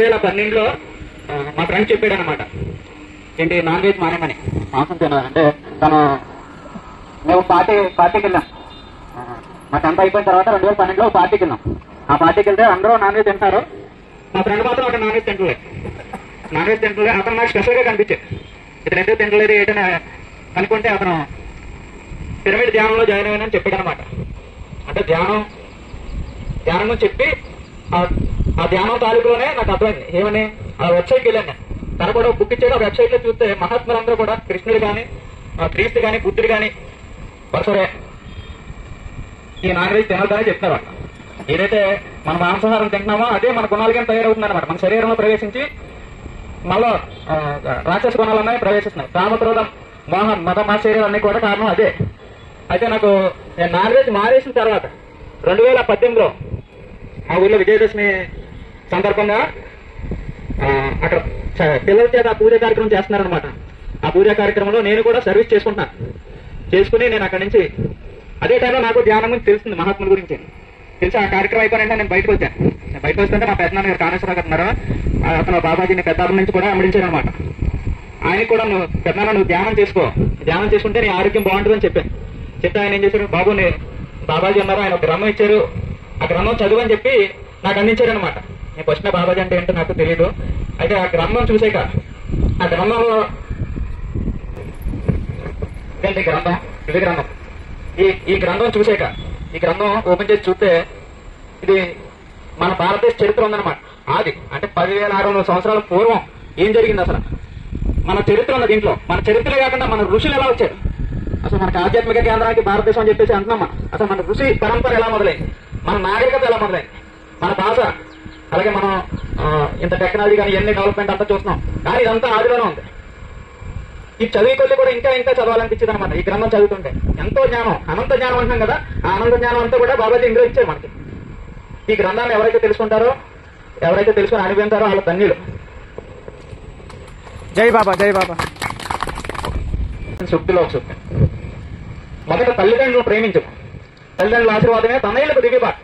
2012లో మా ఫ్రెండ్ చెప్పాడు అనమాట, ఏంటి నాన్ వెజ్ మానేమని, మాంసం తినాలంటే. తను మేము పార్టీకి వెళ్ళాం. మా 10th అయిపోయిన తర్వాత 2012లో పార్టీకి వెళ్ళాం. ఆ పార్టీకి వెళ్తే అందరూ నాన్ వెజ్ తింటారు, మా ఫ్రెండ్ మాత్రం అక్కడ నాన్ వెజ్ తింటలే. అతను నాకు స్పెషల్గా కనిపించాడు. ఇతను ఎందుకు తింటలేదు ఏంటని అనుకుంటే అతను పిరమిడ్ ధ్యానంలో జాయిన్ అయ్యానని చెప్పాడు అనమాట. అంటే ధ్యానం చెప్పి ఆ ధ్యానం తాలూకులోనే నాకు అర్థమైంది. ఏమని, ఆ వెబ్సైట్కి వెళ్ళాను నేను. తను కూడా బుక్ ఇచ్చాడు. ఆ వెబ్సైట్ లో చూస్తే మహాత్ములందరూ కూడా కృష్ణుడు కానీ, క్రీస్తు కానీ, బుద్ధుడు కానీ సరే ఈ నాన్ వెజ్ తినొద్దని చెప్తున్నారు. ఏదైతే మన మాంసాహారం తింటున్నామో అదే మన గుణాలుగా తయారవుతుంది అనమాట. మన శరీరంలో ప్రవేశించి మళ్ళీ రాక్షస గుణాలన్నీ ప్రవేశిస్తున్నాయి. కామక్రోధం, మోహం, మత మాశ్చర్యాలు అన్నీ కూడా కారణం అదే. అయితే నాకు నేను నాన్ వెజ్ మానేసిన తర్వాత 2018లో మా ఊళ్ళో విజయదశమి సందర్భంగా అక్కడ పిల్లల చేత పూజ కార్యక్రమం చేస్తున్నారనమాట. ఆ పూజా కార్యక్రమంలో నేను కూడా సర్వీస్ చేసుకుని నేను అక్కడి నుంచి అదే టైంలో నాకు ధ్యానం గురించి తెలుస్తుంది, మహాత్ముల గురించి తెలిసి ఆ కార్యక్రమం అయిపోయినంటే నేను బయటకు వచ్చాను. బయటకు వస్తుంటే మా పెద్దనాన్న గారు కాళేశ్వరరావు గారు ఉన్నారు. అతను బాబాజీని పెద్దాపురం నుంచి కూడా అమడించారు అనమాట. ఆయనకి కూడా నువ్వు ధ్యానం చేసుకుంటే నీ ఆరోగ్యం బాగుంటుందని చెప్పాను. చెప్తే ఆయన ఏం చేశారు, బాబాజీ ఉన్నారు, ఆయన ఒక గ్రంథం ఇచ్చారు, ఆ గ్రంథం చదువు అని చెప్పి నాకు అందించారు అనమాట. నేను ఫస్ట్ బాబాజీ అంటే ఏంటో నాకు తెలియదు. అయితే ఆ గ్రంథం చూసాక ఆ గ్రంథంలో ఈ గ్రంథం చూసాక ఈ గ్రంథం ఓపెన్ చేసి చూస్తే ఇది మన భారతదేశ చరిత్ర ఉందన్నమాట. ఆది అంటే 10,600 సంవత్సరాల పూర్వం ఏం జరిగింది అసలు మన చరిత్ర ఉంది దీంట్లో. మన చరిత్రలే కాకుండా మన ఋషులు ఎలా వచ్చారు, అసలు మనకి ఆధ్యాత్మిక కేంద్రానికి భారతదేశం అని చెప్పేసి అంటున్నాం. అసలు మన ఋషి పరంపర ఎలా మొదలైంది, మన నాగరికత ఎలా మొదలైంది, మన భాష, అలాగే మనం ఇంత టెక్నాలజీ కానీ ఎన్ని డెవలప్మెంట్ అంతా చూస్తున్నాం. కానీ ఇదంతా ఆదిలోనే ఉంది. ఈ చదివి కొద్ది కూడా ఇంకా చదవాలనిపించింది అనమాట. ఈ గ్రంథం చదువుతుంటే ఎంతో జ్ఞానం, అనంత జ్ఞానం అంటున్నాం కదా, ఆ అనంత జ్ఞానం అంతా కూడా బాబాజీ ఇందులో ఇచ్చారు మనకి. ఈ గ్రంథాన్ని ఎవరైతే తెలుసుకుంటారో, ఎవరైతే తెలుసుకుని అనుభవించారో వాళ్ళ ధన్యులు. జై బాబా, జై బాబా. సూక్తిలో ఒక సూక్తి, మొదట తల్లిదండ్రులు ప్రేమించము, తల్లిదండ్రుల ఆశీర్వాదమే తనయులకు దివ్యపాటు.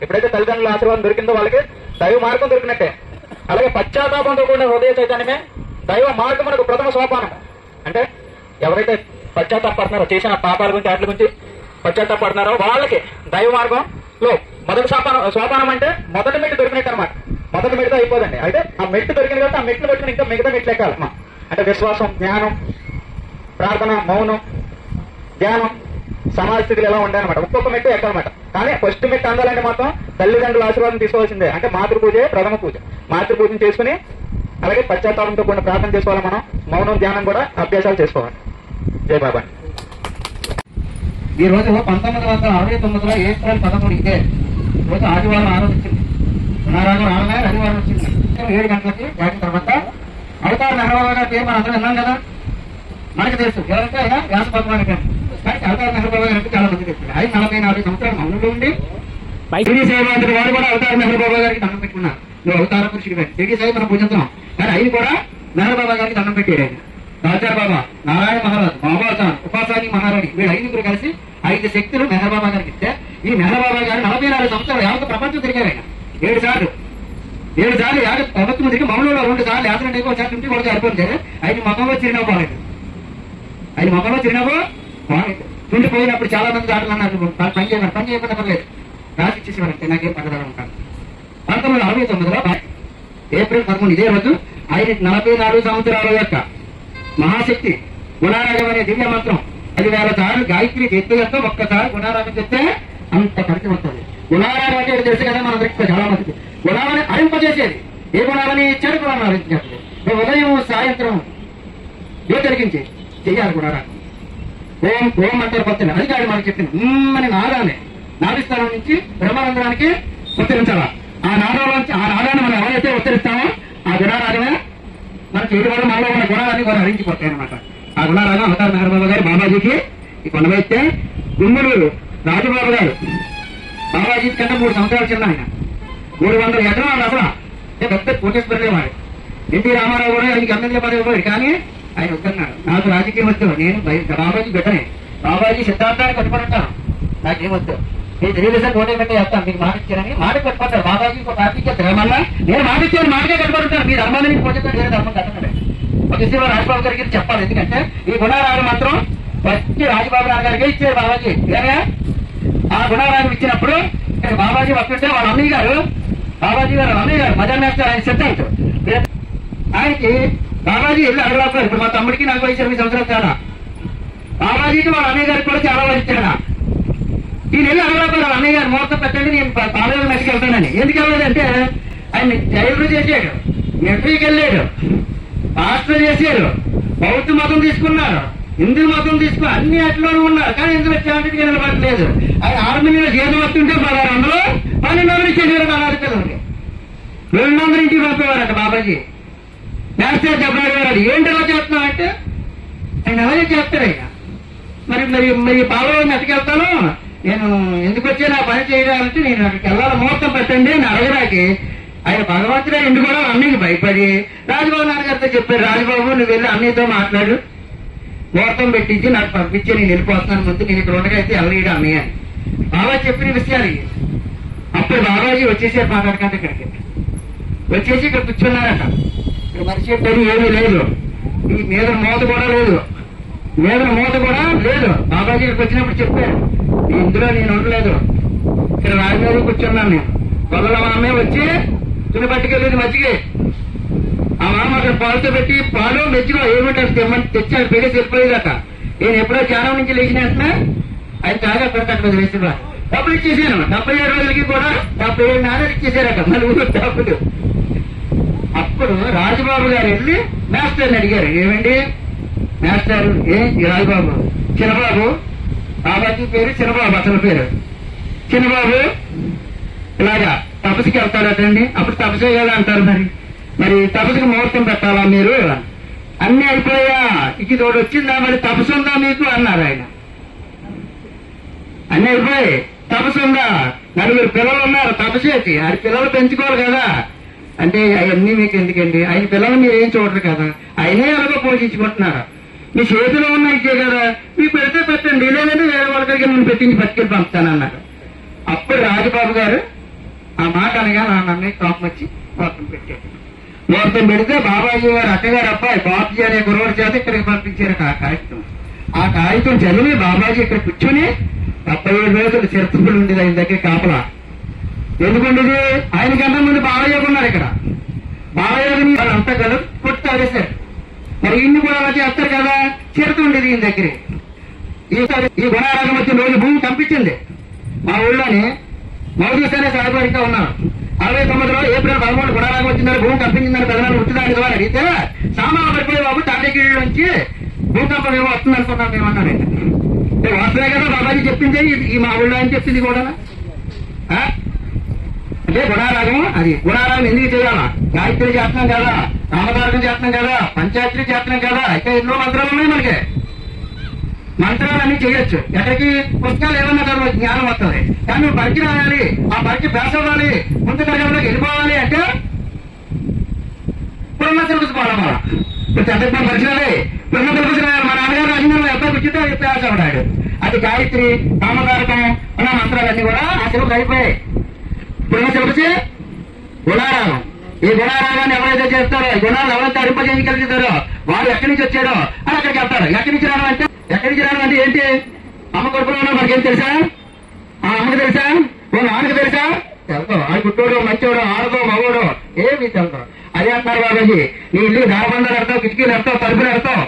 ఎప్పుడైతే తల్లిదండ్రుల ఆశీర్వాదం దొరికిందో వాళ్ళకి దైవ మార్గం దొరికినట్టే. అలాగే పశ్చాత్తాపంతో కూడిన హృదయ చైతన్యమే దైవ మార్గమునకు ప్రథమ సోపానం. అంటే ఎవరైతే పశ్చాత్తాపడుతున్నారో, చేసిన పాపాల గురించి వాటి గురించి పశ్చాత్తాపడుతున్నారో వాళ్ళకి దైవ మార్గంలో మొదటి సోపానం అంటే మొదటి మెట్టు దొరికినట్టు అనమాట. మొదటి మెట్టుతో అయిపోదండి. అయితే ఆ మెట్టు దొరికింది కాబట్టి ఆ మెట్లు పెట్టుకుని ఇంకా మిగతా మెట్లు ఎక్కాలమ్మా. అంటే విశ్వాసం, జ్ఞానం, ప్రార్థన, మౌనం, ధ్యానం, సమాజ స్థితిలో ఎలా ఉంటాయన్నమాట. ఒక్కొక్క మెట్టు ఎక్కాలన్నమాట. కానీ ఫస్ట్ మెట్టు అందాలంటే మాత్రం తల్లిదండ్రుల ఆశీర్వాదం తీసుకోవాల్సిందే. అంటే మాతృపూజే ప్రథమ పూజ. మాతృపూజను చేసుకుని అలాగే పశ్చాత్తాపంతో కూడిన ప్రార్థన చేసుకోవాలి. మనం మౌనం, ధ్యానం కూడా అభ్యాసాలు చేసుకోవాలి. జై బాబా. ఈ రోజు 1969లో ఏప్రిల్ 13 ఇదే రోజు ఆదివారం ఆరోపించింది. పునరాగం ఆరమే రవివారం వచ్చింది. 7 గంటలకి దాటిన తర్వాత అవతార నెహ్రూ గారి పేరు మనం అందరం విన్నాం కదా, మనకి తెలుసు. ఎవరంటే ఆయన వ్యాస భగవాన్ గారు. కానీ అవతార నెహ్రూ గారికి చాలా మంది తెలుసు. ఆయన 44 సంవత్సరాలు మౌనంలో ఉండి షిరిడి సాయి వంటి వాడు కూడా అవతార నెహ్రూ గారికి దండం పెట్టుకున్నారు. నువ్వు అవతార పురుషుడు షిరిడి సాయి మనం పూజిస్తున్నాం, కానీ ఆయన కూడా నెహ్రూ బాబా గారికి దండం పెట్టాడు. ఆయన రాజా బాబా, నారాయణ మహారాజ్, బాబాసాన్, ఉపాసాని మహారాణి, వీళ్ళు 5 కలిసి 5 శక్తులు మెహర్ బాబా గారికి ఇస్తే ఈ మెహర్ బాబా గారు 44 సంవత్సరాలు యావత్ ప్రపంచం తిరిగారు. ఆయన 7 సార్లు ప్రభుత్వం తిరిగి మౌనంలో 2 సార్లు యాత్ర టైపు ఒకసారి ఇంటికి కూడా సరిపోయింది. ఆయన ముఖంలో చిరునవ్వు బాగాలేదు. ఆయన ముఖంలో చిరునవ్వు బాగాలేదు. ఉండిపోయినప్పుడు చాలా మంది దాటలు అన్నారు, పని చేయకుండా పర్లేదు, రాసి ఇచ్చేసేవారంటే నాకేం పట్టదారు ఉంటాను. 1969లో ఏప్రిల్ 13 ఇదే రోజు ఆయన 44 సంవత్సరాల యొక్క మహాశక్తి గుణారాగం అనే దివ్య మంత్రం 10,000 సార్లు గాయత్రి ఎత్తులతో ఒక్కసారి గుణారాగం చెప్తే అంత కలిసి వస్తుంది. గుణారాగం అంటే తెలుసు కదా మనందరికీ, చాలా మందికి. గుణాలని అరింపజేసేది. ఏ గుణాలని చెడు గుణాలను అరించేది. ఉదయం సాయంత్రం జ్యోతిరిగించి చెయ్యాలి గుణారాగం. ఓం అంటారు పచ్చని, అది కాదు మనకి చెప్పింది. అని నాదాన్ని నాదిస్థానం నుంచి బ్రహ్మానందానికి ఉత్తరించాలా. ఆ నాదాన్ని మనం ఎవరైతే ఉత్తరిస్తామో ఆ గుణారాగమే మనకి ఏడు వల్ల మనలో ఉన్న గుణాలన్నీ కూడా హరించిపోతాయి అనమాట. ఆ గుణారాగం అవతార నెహ్రూ బాబా గారు బాబాజీకి ఈ కొండవైతే గుమ్మలూరు రాజుబాబు గారు బాబాజీ కన్నా 3 సంవత్సరాలు చిన్న ఆయన. 300 ఎకరాలు అసలు పెద్ద కోటేశ్వరులే వాడు. ఎన్టీ రామారావు కూడా ఆయనకి ఎమ్మెల్యే పదవి ఇవ్వడు, కానీ ఆయన వద్దన్నాడు. నాకు రాజకీయం వద్దు, నేను బాబాజీ బిడ్డనే, బాబాజీ సిద్ధాంతాన్ని కట్టుబడి ఉంటాను, నాకేం వద్దు, మీరు తెలుగుదేశం ఓటే పెట్టి చెప్తాను మీకు మాట ఇచ్చారని మాట కట్టుకుంటారు. బాబాజీ ఇంకో పార్టీ ఇచ్చారు మళ్ళా నేను మాట ఇచ్చాను మాటకే కట్టుకుంటారు. మీ ధర్మాన్ని మీకు కొంచెం వేరే ధర్మం కట్టండి. ఒక విషయంలో రాజబాబు గారికి చెప్పాలి. ఎందుకంటే ఈ గుణారాగం మాత్రం ఫస్ట్ రాజబాబు నాన్న గారికి ఇచ్చారు బాబాజీ. ఏమయ్యా ఆ గుణారాగం ఇచ్చినప్పుడు బాబాజీ వస్తుంటే వాళ్ళ అన్నయ్య గారు బాబాజీ గారు అన్నయ్య గారు మదన్ మాస్టర్ ఆయన సిద్ధాంత్ ఆయనకి బాబాజీ వెళ్ళి అడగలేకపోయారు. ఇప్పుడు మా తమ్ముడికి 48 సంవత్సరాలు చాలా బాబాజీకి వాళ్ళ అన్నయ్య గారికి కూడా చాలా వాళ్ళు ఇచ్చాడు. ఈయన వెళ్ళి అడగలేకపోయారు అన్నయ్య గారు ముహూర్తం పెట్టండి నేను పాలన మెట్టుకు వెళ్తానని. ఎందుకు వెళ్ళలేదంటే ఆయన జైలు చేశాడు, మెట్రీకి వెళ్ళాడు, పాస్టర్ చేశారు, బౌద్ధ మతం తీసుకున్నారు, హిందూ మతం తీసుకున్నారు, అన్ని అట్లోనే ఉన్నారు. కానీ ఇందులో చాంటికి నిలబడలేదు. ఆయన ఆర్మీలో జీతం వస్తుంటే 1600 1200 ఇచ్చేది అనాథ పిల్లలకి 200 ఇంటికి పంపేవారట బాబాజీ. మాస్టర్ చెప్పాడు గారు ఏంటి ఎలా చేస్తున్నావు అంటే ఆయన అలాగే చేస్తారు. ఆయన మరి మరి మరి బాబాని ఎట్టుకెళ్తాను నేను ఎందుకు వచ్చే నా పని చేయడానికి నేను అక్కడికి వెళ్ళాలి ముహూర్తం పెట్టండి అని అడగడానికి ఆయన భగవంతుడే ఎందుకు కూడా అన్నయ్యకి భయపడి రాజబాబు నాన్నగారితో చెప్పారు. రాజబాబు నువ్వు వెళ్ళి అన్నయ్యతో మాట్లాడు ముహూర్తం పెట్టించి నాకు పంపించి నేను వెళ్ళిపోతున్నాను ముందు నేను ఇక్కడ ఉండగా అయితే వెళ్ళలేడు అన్నయ్య అని బాబా చెప్పిన విషయాలు. అప్పుడు బాబాజీ వచ్చేసారు మాట్లాడకంటే ఇక్కడికి వచ్చేసి ఇక్కడ కూర్చున్నారట. ఇక్కడ మనిషి పని ఏమీ లేదు, ఈ మీద మూత కూడా లేదు, మీద మూత కూడా లేదు. బాబాజీ ఇక్కడికి వచ్చినప్పుడు చెప్పారు ఇందులో నేను ఉండలేదు, ఇక్కడ రాజు మీద కూర్చున్నాను నేను. వాళ్ళ మామే వచ్చి తుని పట్టుకెళ్ళేది మజ్జిగే ఆ మామ అక్కడ పాలుతో పెట్టి పాలు మెజ్జిగో ఏమిటంటే తెమ్మని తెచ్చాడు. పెళ్ళేసి వెళ్ళిపోయేదట. నేను ఎప్పుడో ధ్యానం నుంచి లేచిన వెంటనే ఆయన తాగా అక్కడ వేసేవారు. డబ్బులు ఇచ్చేసాను 77 రోజులకి కూడా 77 నాణాలు ఇచ్చేసారట మళ్ళీ ఊరు డబ్బులు. అప్పుడు రాజబాబు గారు వెళ్ళి మాస్టర్ని అడిగారు ఏమండి మాస్టర్ ఈ రాజబాబు చిన్నబాబు బాబాజీ పేరు చిన్నబాబు అసలు పేరు చిన్నబాబు ఇలాగా తపస్సుకి వెళ్తాడటండి. అప్పుడు తపస్సు చేయాలి అంటారు. మరి తపస్సుకి ముహూర్తం పెట్టాలా మీరు అన్ని అయిపోయా ఇక తోడు వచ్చిందా మరి తపస్సు ఉందా మీకు అన్నారు ఆయన. అన్ని అయిపోయి తపస్సు ఉందా 4 పిల్లలు ఉన్నారు తపస్సు చేసి అది పిల్లలు పెంచుకోవాలి కదా అంటే అవన్నీ మీకు ఎందుకండి ఆయన పిల్లలు మీరు ఏం చూడరు కదా ఆయనే ఎలాగో పోషించుకుంటున్నారు మీ చేతిలో ఉన్న ఇచ్చే కదా మీకు పెడితే పెట్టండి లేదంటే వేరే వాళ్ళకి నేను పెట్టించి పట్టుకెళ్ళి పంపుతానన్నారు. అప్పుడు రాజబాబు గారు ఆ మాట అనగా నా అన్నయ్య కోపం వచ్చి ముహూర్తం పెట్టాడు. ముహూర్తం పెడితే బాబాజీ గారు అక్కగారు అబ్బాయి బాబుజీ అనే గురువుడి చేత ఇక్కడికి పంపించారు ఆ కాగితం. ఆ కాగితం చదివి బాబాజీ ఇక్కడ కూర్చొని 77 రోజులు చరిత్రలు ఉండేది ఆయన దగ్గర కాపలా. ఎందుకుండేది ఆయనకన్నా ముందు బాలయోగం ఉన్నారు ఇక్కడ. బాలయోగిని వాళ్ళంతా కలిసి కొట్టి ఆడేశారు. మరి ఇన్ని కూడా అలా చేస్తారు కదా చరిత్ర ఉండేది ఈయన దగ్గర. ఈ గుణారాగం వచ్చిన రోజు భూమి కంపించింది. మా ఊళ్ళోని మౌదూస్ అనే సాగుబడిగా ఉన్నారు. 69లో ఏప్రిల్ 13 గుణారాగం వచ్చిందని భూమి కంపించిందని ప్రజలను ఉట్టుదాని ద్వారా అడిగితే సామాన్లు పడిపోయే బాబు తాండగిరి నుంచి భూకంపం ఏమో వస్తుంది అనుకున్నాం మేమన్నాడు. వాస్తవే కదా బాబాజీ చెప్పింది ఈ మా ఊళ్ళో అని చెప్పింది కూడా. అంటే గుణారాగం అది గుణారాగం ఎందుకు చేయాలా గాయత్రి చేస్తున్నాం కదా నామధారకం చేస్తున్నాం కదా పంచాయతీ చేస్తున్నాం కదా అయితే ఎన్నో మంత్రాలు ఉన్నాయి మనకి. మంత్రాలన్నీ చేయొచ్చు ఎక్కడికి పుస్తకాలు ఏమన్నా కదా జ్ఞానం వస్తుంది. కానీ నువ్వు పరికి రావాలి ఆ పరికి పేస అవ్వాలి ముందు తరగతిలోకి వెళ్ళిపోవాలి అంటే పురణ సిలబస్ పోవడం. ఇప్పుడు చంద్రబాబు పరిచయాలే పురణ సిలబస్ మా నాన్నగారు అన్ని ఎప్పుడు కూర్చుంటే పేస అవడాడు. అది గాయత్రి నామధారకం ఉన్న మంత్రాలన్నీ కూడా ఆ సిలబస్ అయిపోయాయి. పురణ సిలబస్ గుణారాగం. ఈ గుణారాగాన్ని ఎవరైతే చేస్తారో ఈ గుణాలు ఎవరైతే అరింపజేయగలుగుతారో వారు ఎక్కడి నుంచి వచ్చారో అని అక్కడికి వెళ్తారు. ఎక్కడి నుంచి రావడం అంటే ఏంటి అమ్మ కొడుకులో ఉన్నా మనకేం తెలుసా ఆ అమ్మకి తెలుసా ఓ నాన్నకి తెలుసా తెలుసు. ఆ గుట్టోడు మంచోడు ఆడదో మగోడు ఏమి తెలుసు. అదే అంటున్నారు బాబాజీ నీ ఇల్లు దారబంధాలు ఎడతావు కిటికీలు ఎడతావు తలుపులు ఎడతావు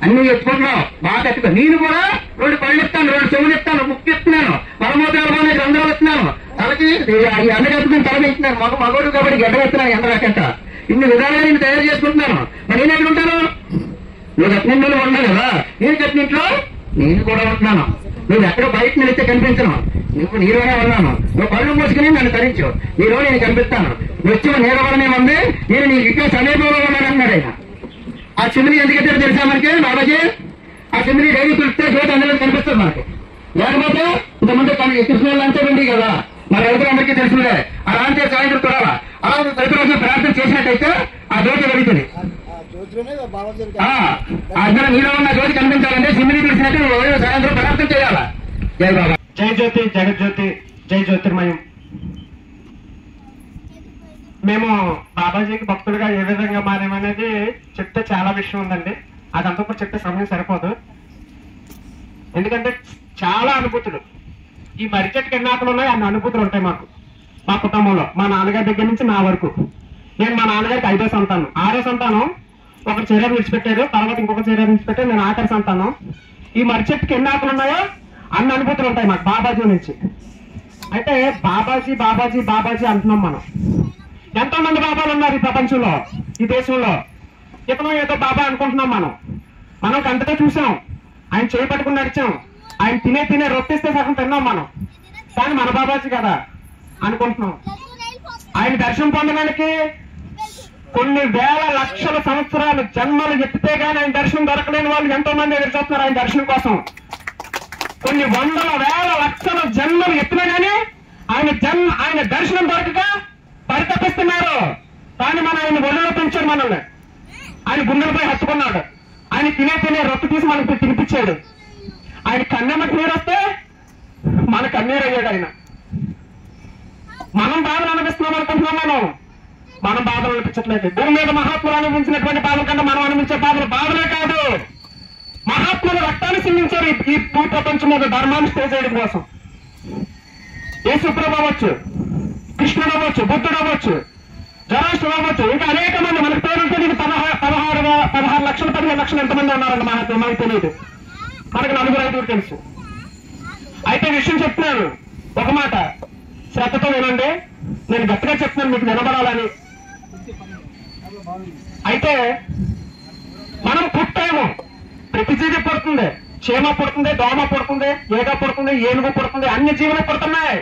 అన్ని ఎత్తుకుంటున్నావు బాగా ఎత్తుకో. నేను కూడా 2 పళ్ళు ఇస్తాను 2 చెవులు ఇస్తాను ముక్కు ఇస్తున్నాను మలమూత్రాలు గ్రంథాలు ఇస్తున్నాను తలకి ఈ అందగెత్తుకుని తల ఇస్తున్నాను మగోడు కాబట్టి గడ్డ ఎత్తున్నాను ఎండకంట ఇన్ని విధాలుగా నేను తయారు చేసుకుంటున్నాను. మరి నేను ఎక్కడ ఉంటాను నువ్వు కట్టినింట్లో ఉన్నావు కదా నేను కట్టినింట్లో నేను కూడా ఉంటున్నాను. నువ్వు ఎక్కడో బయట నిలిస్తే కనిపించను నువ్వు నీలోనే ఉన్నాను. నువ్వు పళ్ళు మూసుకుని నన్ను తరించు నీలో నేను కనిపిస్తాను. వచ్చి నీడవడమే ఉంది నేను నీ ఇంకా సమీపంలో ఉన్నానన్నాడు ఆయన. ఆ చిమ్మిని ఎందుకంటే తెలుసా మనకి బాబాజీ ఆ చిమ్మిని డైరీ కులిస్తే జ్యోతి అందులో కనిపిస్తుంది మనకి. లేకపోతే ఇంతకుముందు కృష్ణ లాంటి ఉంది కదా మన ఎవరు అందరికీ తెలిసిందే. అలాంటి సాయంత్రం చూడాలా అలా ప్రతి రోజు ప్రార్థన చేసినట్టయితే ఆ జ్యోతి వెలుగుతుంది. అందరూ నీలో ఉన్న జ్యోతి కనిపించాలంటే చిమ్మిని పిలిచినట్టు సాయంత్రం ప్రార్థన చేయాలా. జై బాబా. జై జ్యోతి జగజ్యోతి జై జ్యోతిర్మయం. మేము బాబాజీకి భక్తులుగా ఏ విధంగా మారామనేది చెప్తే చాలా విషయం ఉందండి. అదంతా కూడా చెప్తే సమయం సరిపోదు. ఎందుకంటే చాలా అనుభూతులు, ఈ మర్రి చెట్టుకి ఎన్ని ఆకులు ఉన్నాయి అన్ని అనుభూతులు ఉంటాయి మాకు, మా కుటుంబంలో. మా నాన్నగారి దగ్గర నుంచి నా వరకు. నేను మా నాన్నగారికి 5వ సంతానం, 6వ సంతానం. ఒకరు చర్య విడిచిపెట్టారు, తర్వాత ఇంకొక చర్య విడిచిపెట్టారు, నేను ఆఖరి సంతానం. ఈ మర్రి చెట్టుకి ఎన్ని ఆకులు ఉన్నాయో అన్ని అనుభూతులు ఉంటాయి మాకు బాబాజీ నుంచి. అయితే బాబాజీ బాబాజీ బాబాజీ అంటున్నాం మనం. ఎంతో మంది బాబాలు ఉన్నారు ఈ ప్రపంచంలో, ఈ దేశంలో. ఇతను ఏదో బాబా అనుకుంటున్నాం మనం. మనం కంటగా చూసాం, ఆయన చేయి పట్టుకుని నడిచాం, ఆయన తినే రొట్టిస్తే సగం తిన్నాం మనం. కానీ మన బాబాజీ కదా అనుకుంటున్నాం. ఆయన దర్శనం పొందడానికి కొన్ని వేల లక్షల సంవత్సరాలు జన్మలు ఎత్తితే గానీ ఆయన దర్శనం దొరకలేని వాళ్ళు ఎంతో మంది ఎదురు చూస్తున్నారు ఆయన దర్శనం కోసం. కొన్ని వందల వేల లక్షల జన్మలు ఎత్తినా గానీ ఆయన దర్శనం దొరకక పరితపిస్తున్నారు. కానీ మన ఆయన ఒళ్ళలో పెంచాడు మనల్ని. ఆయన గుండెలపై హత్తుకున్నాడు. ఆయన తినే రొట్టె తీసి మనకు తినిపించాడు. ఆయన కన్నెమ్మకి నీరు వస్తే మన కన్నీరు అయ్యాడు ఆయన. మనం బాధలు అనిపిస్తున్నాం అనుకుంటున్నాం. మనం బాధలు అనిపించట్లేదు. భూమి మీద మహాత్ములు అనిపించినటువంటి బాధల కంటే మనం అనిపించే బాధలే కాదు. మహాత్ములు రక్తాన్ని సిందించారు ఈ ప్రపంచం మీద ధర్మాన్ని స్టే చేయడం కోసం. యేసుప్రభు అవ్వచ్చు, కృష్ణుడు అవ్వచ్చు, బుద్ధుడు అవ్వచ్చు, జరాష్ట్రుడు అవ్వచ్చు, ఇంకా అనేక మంది. మనకు పేరు తెలియదు. 16 లక్షలు 15 లక్షలు ఎంతమంది ఉన్నారండి మహాత్ములు మనకు తెలియదు. మనకు 4-5 తెలుసు. అయితే విషయం చెప్తున్నాను, ఒక మాట శ్రద్ధతో వినండి. నేను గట్టిగా చెప్తున్నాను మీకు వినబడాలని. అయితే మనం పుట్టాము, ప్రతి జీవి పుడుతుంది. చీమ పుడుతుంది, దోమ పుడుతుంది, ఏగ పుడుతుంది, ఏనుగు పుడుతుంది, అన్ని జీవులు పుడుతున్నాయి.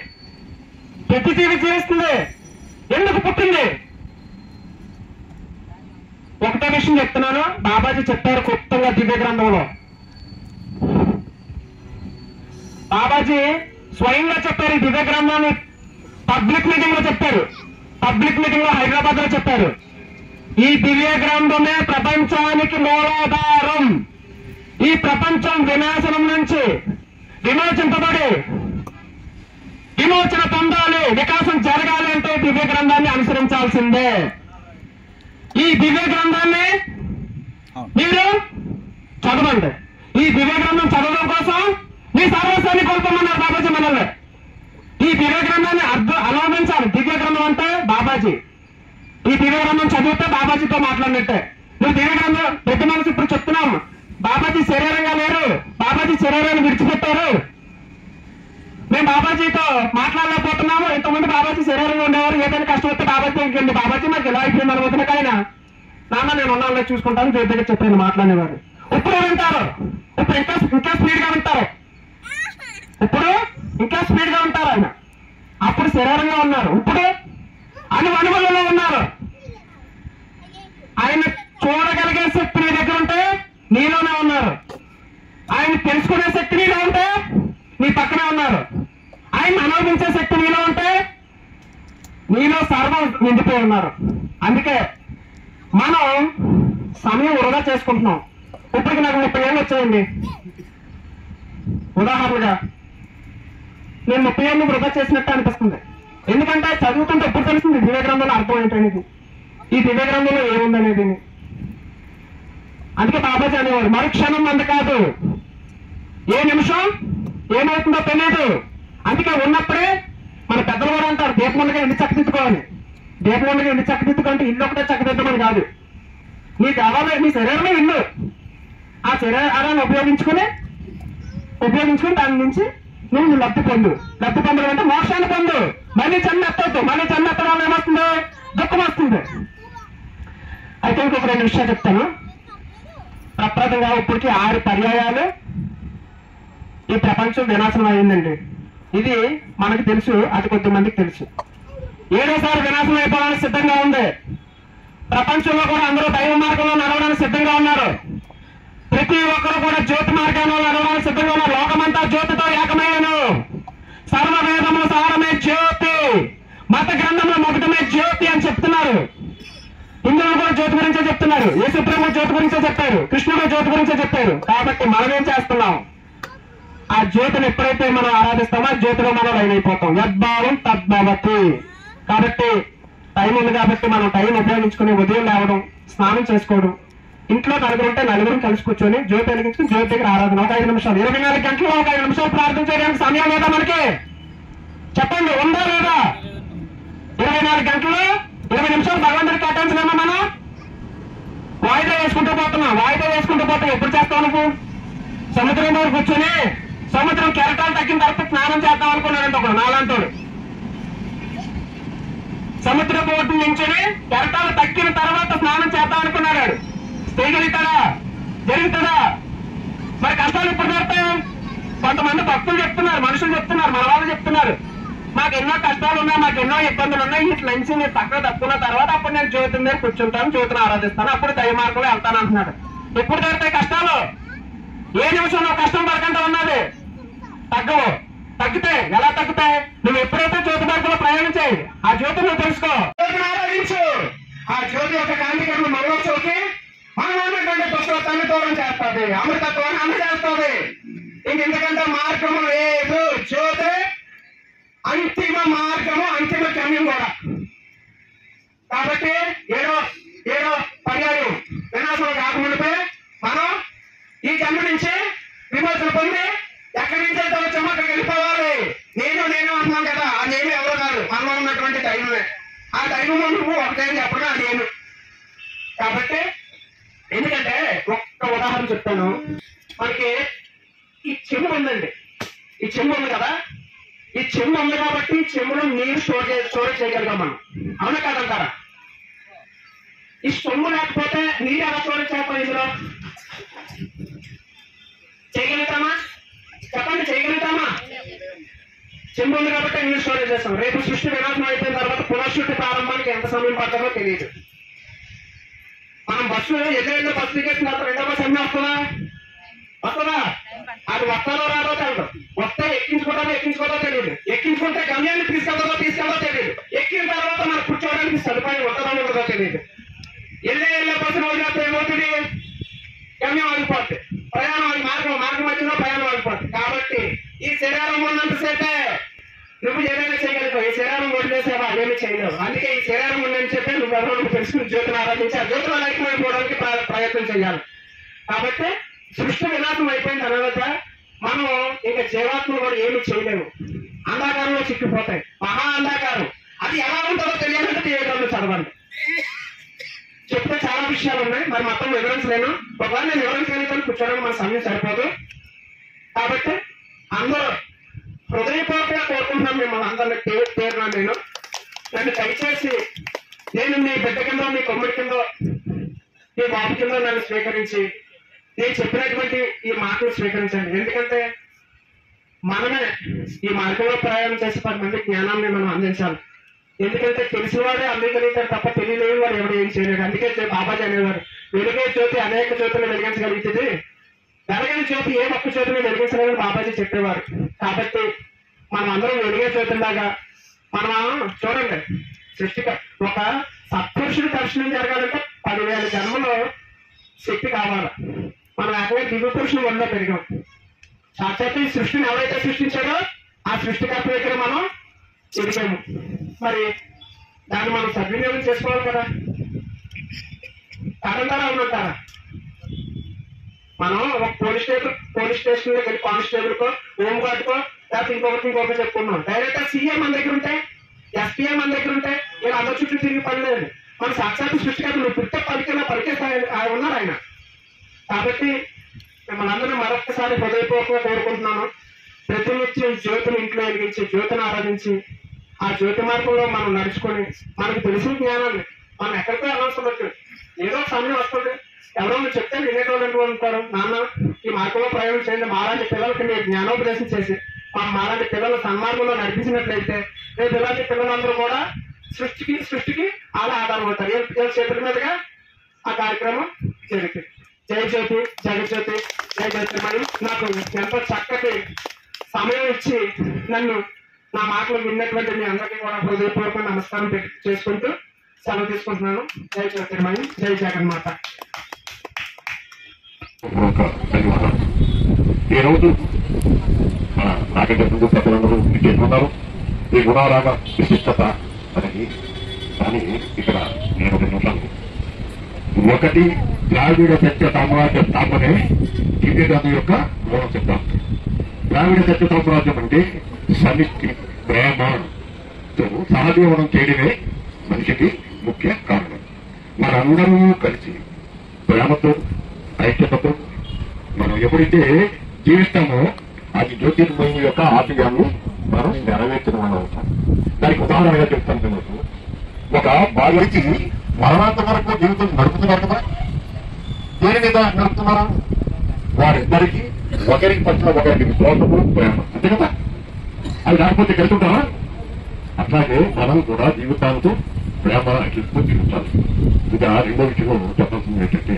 ప్రతి జీవి జీవిస్తుంది. ఎందుకు పుట్టింది? ఒకటే విషయం చెప్తున్నాను. బాబాజీ చెప్పారు క్లుప్తంగా దివ్య గ్రంథంలో. బాబాజీ స్వయంగా చెప్పారు. ఈ దివ్య గ్రంథాన్ని పబ్లిక్ మీటింగ్ లో చెప్పారు. పబ్లిక్ మీటింగ్ లో హైదరాబాద్ లో చెప్పారు. ఈ దివ్య గ్రంథమే ప్రపంచానికి మూలాధారం. ఈ ప్రపంచం వినాశనం నుంచి విమోచింపబడి విమోచన పొందాలి, వికాసం జరగాలి అంటే దివ్య గ్రంథాన్ని అనుసరించాల్సిందే. ఈ దివ్య గ్రంథాన్ని మీరు చదవండి. ఈ దివ్య గ్రంథం చదవడం కోసం మీ సర్వస్వాన్ని కోల్పోమన్నారు బాబాజీ మనల్ని. ఈ దివ్య గ్రంథాన్ని అనువదించాలి. దివ్య గ్రంథం అంటే బాబాజీ. ఈ దివ్య గ్రంథం చదివితే బాబాజీతో మాట్లాడినట్టే. నువ్వు దివ్య గ్రంథం పెద్ద మనసు ఇప్పుడు చెప్తున్నాం. బాబాజీ శరీరంగా లేరు, బాబాజీ శరీరాన్ని విడిచిపెట్టారు. మేము బాబాజీతో మాట్లాడలేకపోతున్నాము. ఇంతమంది బాబాజీ శరీరంగా ఉండేవారు. ఏదైనా కష్టం వస్తే బాబాజీ ఇంకేంటి, బాబాజీ మాకు ఎలా అయిపోయింది అనుకుంటున్నా. కానీ నాన్న నేను ఉన్నాను చూసుకుంటాను దేవుడి దగ్గర చెప్పాను మాట్లాడేవారు. ఇప్పుడు వింటారు, ఇప్పుడు ఇంకా స్పీడ్ గా వింటారు. ఇప్పుడు ఇంకా స్పీడ్ గా ఉంటారు ఆయన. అప్పుడు శరీరంగా ఉన్నారు, ఇప్పుడు అనుభవంలో ఉన్నారు. ఆయన చూడగలిగే శక్తి నీ దగ్గర ఉంటే నీలోనే ఉన్నారు. ఆయన తెలుసుకునే శక్తి నీలో ఉంటే నీ పక్కనే ఉన్నారు. ఆయన అనుభవించే శక్తి నీలో ఉంటే నీలో సర్వం నిండిపోయి ఉన్నారు. అందుకే మనం సమయం వృధా చేసుకుంటున్నాం. ఇప్పటికి నాకు 30 ఏళ్ళు వచ్చాయండి. ఉదాహరణగా నేను 30 ఏళ్ళు వృధా చేసినట్టు అనిపిస్తుంది. ఎందుకంటే చదువుకుంటే ఎప్పుడు తెలుస్తుంది దివ్య గ్రంథంలో అర్థం ఏంటనేది, ఈ దివ్య గ్రంథంలో ఏముందనేది. అందుకే బాబాజీ అనేవారు మరుక్షణం అంత కాదు, ఏ నిమిషం ఏమవుతుందో తెలియదు. అందుకే ఉన్నప్పుడే మన పెద్దలు కూడా అంటారు దీపం ఉండగా ఎన్ని చక్కదిద్దుకోవాలి. దీపం ఉండగా ఎన్ని చక్కదిద్దుకుంటే ఇల్లు ఒకటే చక్కదిద్దమని కాదు. నీ దేవాలయం నీ శరీరమే ఇల్లు. ఆ శరీరాన్ని ఉపయోగించుకుని దాని నుంచి నువ్వు లబ్ధి పొందడం అంటే మోక్షాన్ని పొందు. మళ్ళీ జన్మెత్తద్దు. మళ్ళీ జన్మెత్తడం వల్ల ఏమవుతుంది? దుఃఖం వస్తుంది. అయితే ఇంకొక 2 విషయాలు చెప్తాను. ప్రప్రదంగా ఇప్పటికీ 6 పర్యాయాలు ఈ ప్రపంచం వినాశనం అయిందండి. ఇది మనకు తెలుసు, అది కొద్దిమందికి తెలుసు. 7వసారి వినాశనం అయిపోవడానికి సిద్ధంగా ఉంది. ప్రపంచంలో కూడా అందరూ దైవ మార్గంలో నడవడానికి సిద్ధంగా ఉన్నారు. ప్రతి ఒక్కరు కూడా జ్యోతి మార్గంలో నడవడానికి సిద్ధంగా ఉన్నారు. లోకమంతా జ్యోతితో ఏకమయ్యాను. సర్వవేదముల సారమే జ్యోతి, మత గ్రంథంలో మొదటమే జ్యోతి అని చెప్తున్నారు. హిందువులు కూడా జ్యోతి గురించే చెప్తున్నారు. యేసుప్రభు జ్యోతి గురించే చెప్పారు, కృష్ణుడు జ్యోతి గురించే చెప్పారు. కాబట్టి మనం ఏం చేస్తున్నాం? ఆ జ్యోతిని ఎప్పుడైతే మనం ఆరాధిస్తామో ఆ జ్యోతిలో మనం లైన్ అయిపోతాం. యద్భావం తద్భవతి. కాబట్టి టైం ఉంది కాబట్టి మనం టైం ఉపయోగించుకుని ఉదయం లేవడం, స్నానం చేసుకోవడం, ఇంట్లో నలుగురు ఉంటే నలుగురు కలిసి కూర్చొని జ్యోతి వెలిగించుకుని జ్యోతి దగ్గర ఆరాధన ఒక 5 నిమిషాలు, 24 గంటల్లో ఒక 5 నిమిషాలు ప్రార్థన చేయడానికి సమయం లేదా మనకి? చెప్పండి, ఉందా లేదా? 24 గంటల్లో 20 నిమిషాలు భగవంతుడికి కేటాయించలేమా? మనం వాయిదా వేసుకుంటూ పోతున్నాం. ఎప్పుడు చేస్తావు నువ్వు? సముద్రం దగ్గర కూర్చొని సముద్రం కెరటాలు తగ్గిన తర్వాత స్నానం చేద్దాం అనుకున్నాడంట ఒకడు, నాలాంటోడు. సముద్ర బోటు నుంచుని కెరటాలు తగ్గిన తర్వాత స్నానం చేద్దాం అనుకున్నాడు. చేయగలుగుతాడా? జరుగుతుందా? మరి కష్టాలు ఎప్పుడు జరుగుతాయి? కొంతమంది భక్తులు చెప్తున్నారు, మనుషులు చెప్తున్నారు, మన వాళ్ళు చెప్తున్నారు, మాకు ఎన్నో కష్టాలు ఉన్నాయి, మాకు ఎన్నో ఇబ్బందులు ఉన్నాయి, ఇట్లా నుంచి నేను పక్కన తప్పుకున్న తర్వాత అప్పుడు నేను జ్యోతి మీద కూర్చుంటాను, జ్యోతిని ఆరాధిస్తాను, అప్పుడు దయ మార్గంలో వెళ్తాను అంటున్నాడు. ఎప్పుడు జరుగుతాయి కష్టాలు? ఏ నిమిషంలో కష్టం పడకుండా ఉన్నది తగ్గవు. తగ్గితే ఎలా తగ్గుతాయి? నువ్వు ఎప్పుడైతే జ్యోతి మార్గంలో ప్రయాణం చేయి, ఆ జ్యోతి నువ్వు తెలుసుకో, జ్యోతిని ఆరాధించు. ఆ జ్యోతి యొక్క కాంతికరణ మనలో చోకి మనం ఉన్నటువంటి పుస్తకాన్ని దూరం చేస్తుంది, అమృతత్వాన్ని అందజేస్తుంది. ఇంకెందుకంటే మార్గము లేదు. జ్యోతి అంతిమ మార్గము, అంతిమ గమ్యం కూడా. కాబట్టి ఏడో పర్యాయం వినాశం కాకముందే మనం ఈ జన్మ నుంచి విమోచన పొంది ఎక్కడి నుంచి అయితే వచ్చామో అక్కడికి వెళ్ళిపోవాలి. నేను అంటున్నాను కదా, ఆ నేను ఎవరో కాదు, మనలో ఉన్నటువంటి దైవమే. ఆ దైవము నువ్వు ఒకటే చెప్పడం అది నేను. కాబట్టి ఎందుకంటే ఒక్క ఉదాహరణ చెప్తాను. మనకి ఈ చెంబు ఉందండి, ఈ చెంబు ఉంది కదా, ఈ చెంబు ఉంది కాబట్టి చెంబులో నీరు స్టోరేజ్ చేయగలిగాం మనం, అవునా కాదంటారా? ఈ చెంబు లేకపోతే నీరు ఎలా స్టోరేజ్ చేస్తాం? ఇందులో చేయగలుగుతామా? చెప్పండి, చేయగలుగుతామా? చెంబు ఉంది కాబట్టి నీరు స్టోరేజ్ చేస్తాం. రేపు సృష్టి వినాశనం అయిపోయిన తర్వాత పునఃసృష్టి ప్రారంభానికి ఎంత సమయం పడుతుందో తెలియదు. మనం బస్సు ఎదురైన బస్సు దిగేసిన తర్వాత రెండో బస్సు అన్నీ వస్తుందా? అది వస్తాలో రాదో తెలియదు. వస్తే ఎక్కించుకోవడో తెలియదు. ఎక్కించుకుంటే గమ్యాన్ని తీసుకెళ్దో తెలియదు. ఎక్కిన తర్వాత మనం కూర్చోవడానికి సదుపాయం ఉండదో తెలియదు. వెళ్ళే బస్సు రోజు ఏమవుతుంది? గమ్యం ఆగిపోద్ది, ప్రయాణం మార్గం మధ్యలో ప్రయాణం ఆగిపోద్ది. కాబట్టి ఈ శరీరం ఉన్నంతసేపే నువ్వు ఏదైనా చేయగలుగుతావు. ఈ శరీరం వదిలేసేవా ఏమి చేయలేవు. అందుకే ఈ శరీరం ఉందని చెప్పి నువ్వు ఎవరో తెలుసుకుని జ్యోతిని ఆరాధించి ఆ జ్యోతిలో ఐక్యమైపోవడానికి ప్రయత్నం చేయాలి. కాబట్టి సృష్టి వినాశం అయిపోయిన తర్వాత మనం ఇంకా జీవాత్మలు కూడా ఏమి చేయలేము. అంధాకారంలో చిక్కిపోతాయి, మహా అంధాకారం. అది ఎలా ఉంటుందో తెలియాలంటే దేవుడు చదవండి. చెప్తే చాలా విషయాలు ఉన్నాయి, మరి మొత్తం వివరించలేను. ఒకవేళ నేను వివరించగలుగుతాను, కూర్చోడానికి మన సమయం సరిపోదు. కాబట్టి అందరూ హృదయపూర్వకంగా కోరుకుంటున్నాను మిమ్మల్ని అందరినీ పేరున నన్ను దయచేసి నేను మీ బిడ్డ కింద, మీ కొమ్మిడి కింద, మీ బాబు కింద నన్ను స్వీకరించి నేను చెప్పినటువంటి ఈ మాటలు స్వీకరించండి. ఎందుకంటే మనమే ఈ మార్గంలో ప్రయాణం చేసి 10 మంది జ్ఞానాన్ని మనం అందించాలి. ఎందుకంటే తెలిసిన వాడే అందించగలుగుతారు తప్ప తెలియలేని వాడు ఎవరు ఏం చేయలేడు. అందుకే బాబాజీ అనేవారు, వెలుగే జ్యోతి అనేక జ్యోతులు వెలిగించగలుగుతుంది, వెలగని జ్యోతి ఏ ఒక్క జ్యోతిని వెలిగించలేదని బాబాజీ చెప్పేవారు. కాబట్టి మనం అందరం వెలుగే జ్యోతిలాగా మనం చూడండి. ఒక సత్పురుషుడి దర్శనం జరగాలంటే 10,000 జన్మలో శక్తి కావాలి. మనం ఏకంగా దివ్య పురుషుని ఒళ్ళో పెరిగాం. సాక్షాత్ ఈ సృష్టిని ఎవరైతే సృష్టించాడో ఆ సృష్టికర్త దగ్గర మనం ఎదిగాము. మరి దాన్ని మనం సద్వినియోగం చేసుకోవాలి కదా. కాదంటారా అవునంటారా? మనం ఒక పోలీస్ స్టేషన్ దగ్గర కానిస్టేబుల్ కో, హోమ్ గార్డ్ కో, లేకపోతే ఇంకొకటి చెప్పుకున్నాం. డైరెక్ట్ సీఎం మన దగ్గర ఉంటే, ఎస్పీఎం మన దగ్గర ఉంటే ఇలా అందరి చుట్టూ తిరిగి పనిలేదు. మన సాక్షాత్ సృష్టికర్తలు పుట్టే పలికే ఉన్నారు ఆయన. కాబట్టి మిమ్మల్ని అందరూ మరొకసారి హృదయపూర్వకంగా కోరుకుంటున్నాను. ప్రతినిత్యం జ్యోతిని ఇంట్లో వెలిగించి జ్యోతిని ఆరాధించి ఆ జ్యోతి మార్గంలో మనం నడుచుకొని మనకు తెలిసిన జ్ఞానాన్ని మనం ఎక్కడికో అనవసరం వచ్చు. ఏదో సమయం వస్తుంది, ఎవరో మీరు చెప్తే వినేటోళ్ళు ఉంటారు, నాన్న ఈ మార్గంలో ప్రయాణం చేయండి, మాలాంటి పిల్లలకి మీరు జ్ఞానోపదేశం చేసి మాలాంటి పిల్లలు సన్మార్గంలో నడిపించినట్లయితే రేపు ఇలాంటి పిల్లలందరూ కూడా సృష్టికి అలా ఆధారం అవుతారు. ఏ చేతుల మీదుగా ఆ కార్యక్రమం జరుగుతుంది. జై జ్యోతి, జగజ్యోతి, జై జ్యోతిర్మణి. నాకు ఎంతో చక్కటి సమయం ఇచ్చి నన్ను నా మాటలు విన్నటువంటి మీ అందరికీ కూడా హృదయపూర్వక నమస్కారం చేసుకుంటూ సెలవు తీసుకుంటున్నాను. జై జ్యోతిర్మణి, జై జగన్మాత. ఈరోజు నాకంటే ముందు ప్రజలందరూ చెప్పుకున్నారు ఈ గుణారాగ విశిష్టత అనేది. కానీ ఇక్కడ నేను 2 నిమిషాలు ఒకటి ద్రావిడ సత్య సామ్రాజ్య స్థాపనే దివ్యగాంధీ యొక్క మూల సిద్ధాంతం. ద్రావిడ సత్య సామ్రాజ్యం అంటే సమిష్టి ప్రేమతో సహజీవనం చేయడమే మనిషికి ముఖ్య కారణం. మనందరూ కలిసి ప్రేమతో ఐక్యతతో మనం ఎప్పుడైతే జీవిస్తామో అది జ్యోతిర్మయం యొక్క ఆశయాన్ని మనం నెరవేర్చిన మనం అవుతాం. దానికి ఉదాహరణగా చెప్తాను. మీకు ఒక బాలికి మరణాంత వరకు జీవితం నడుపుతున్నారు కదా, దేని మీద నడుపుతున్నారు? వారిద్దరికి ఒకరికి పట్ల ఒకరికి విశ్వాసము ప్రేమ, అంతే కదా. అది లేకపోతే కలుగుతారా? అట్లాగే మనం కూడా జీవితాలతో ప్రేమ అట్లతో జీవించాలి. ఇక 2వ విషయం చెప్పాల్సింది ఏంటంటే